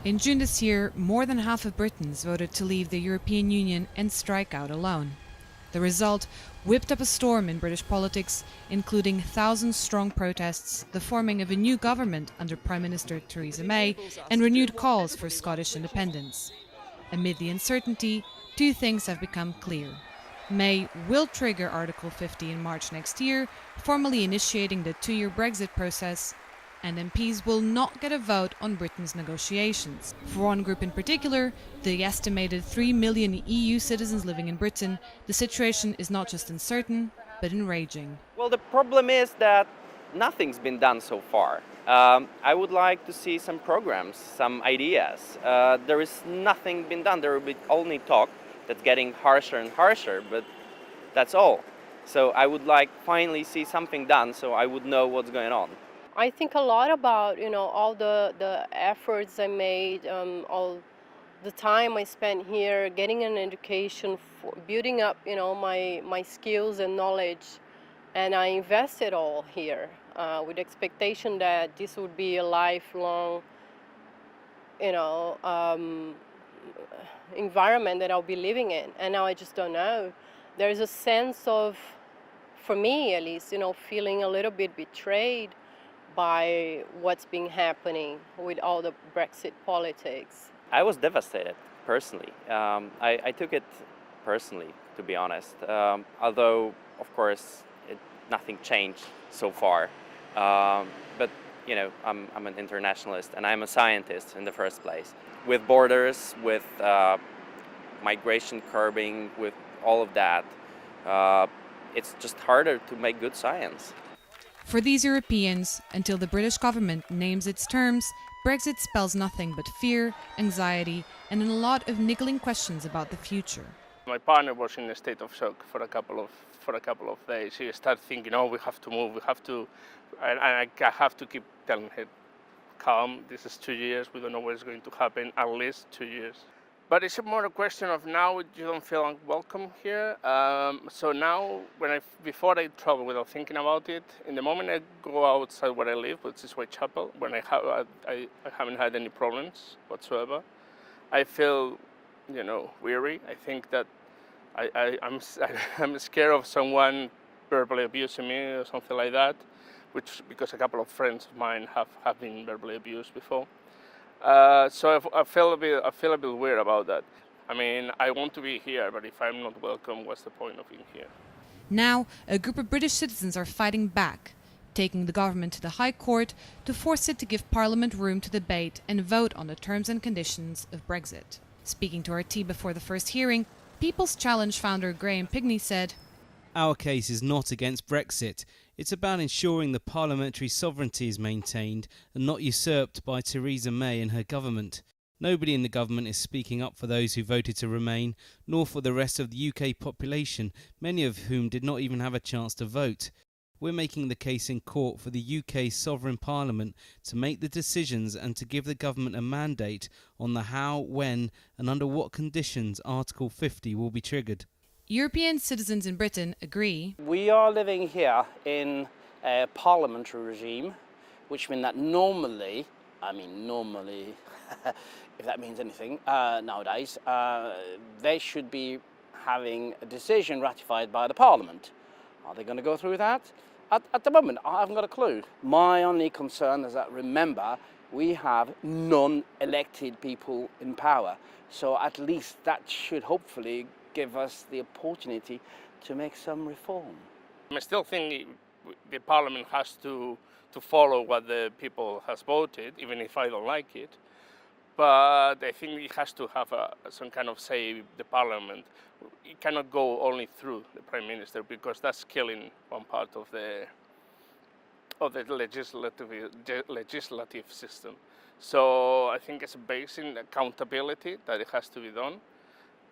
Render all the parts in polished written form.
In June this year, more than half of Britons voted to leave the European Union and strike out alone. The result whipped up a storm in British politics, including thousands-strong protests, the forming of a new government under Prime Minister Theresa May, and renewed calls for Scottish independence. Amid the uncertainty, two things have become clear. May will trigger Article 50 in March next year, formally initiating the two-year Brexit process, and MPs will not get a vote on Britain's negotiations. For one group in particular, the estimated 3 million EU citizens living in Britain, the situation is not just uncertain, but enraging. Well, the problem is that nothing's been done so far. I would like to see some programs, some ideas. There is nothing been done. There will be only talk that's getting harsher and harsher, but that's all. So I would like finally see something done so I would know what's going on. I think a lot about, all the efforts I made, all the time I spent here, getting an education, building up, my skills and knowledge, and I invested all here with the expectation that this would be a lifelong, environment that I'll be living in. And now I just don't know. There's a sense of, for me at least, feeling a little bit betrayed by what's been happening with all the Brexit politics. I was devastated, personally. I took it personally, to be honest. Although, of course, nothing changed so far. But, I'm an internationalist and I'm a scientist in the first place. With borders, with migration curbing, with all of that, it's just harder to make good science. For these Europeans, until the British government names its terms, Brexit spells nothing but fear, anxiety, and a lot of niggling questions about the future. My partner was in a state of shock for a couple of days. She started thinking, "Oh, we have to move. We have to," and I have to keep telling her, "Calm. This is 2 years. We don't know what is going to happen. At least 2 years." But it's more a question of now you don't feel unwelcome here. So now, before I travel without thinking about it, in the moment I go outside where I live, which is Whitechapel, when I haven't had any problems whatsoever, I feel, weary. I think that I'm scared of someone verbally abusing me or something like that, because a couple of friends of mine have been verbally abused before. So I feel a bit weird about that. I mean, I want to be here, but if I'm not welcome, what's the point of being here? Now, a group of British citizens are fighting back, taking the government to the High Court to force it to give Parliament room to debate and vote on the terms and conditions of Brexit. Speaking to RT before the first hearing, People's Challenge founder Graham Pigney said, "Our case is not against Brexit. It's about ensuring the parliamentary sovereignty is maintained and not usurped by Theresa May and her government. Nobody in the government is speaking up for those who voted to remain, nor for the rest of the UK population, many of whom did not even have a chance to vote. We're making the case in court for the UK sovereign parliament to make the decisions and to give the government a mandate on the how, when and under what conditions Article 50 will be triggered." European citizens in Britain agree. We are living here in a parliamentary regime, which means that normally, if that means anything nowadays, they should be having a decision ratified by the Parliament. Are they going to go through that? At the moment, I haven't got a clue. My only concern is that, remember, we have non-elected people in power. So at least that should hopefully give us the opportunity to make some reform. I still think the Parliament has to follow what the people has voted, even if I don't like it. But I think it has to have some kind of say, the Parliament. It cannot go only through the Prime Minister, because that's killing one part of the legislative system. So I think it's based in accountability that it has to be done.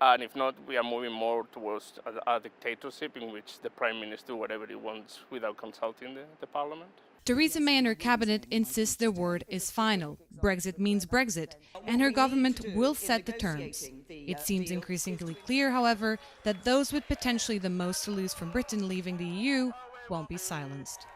And if not, we are moving more towards a dictatorship in which the Prime Minister do whatever he wants without consulting the Parliament. Theresa May and her cabinet insist their word is final. Brexit means Brexit, and her government will set the terms. It seems increasingly clear, however, that those with potentially the most to lose from Britain leaving the EU won't be silenced.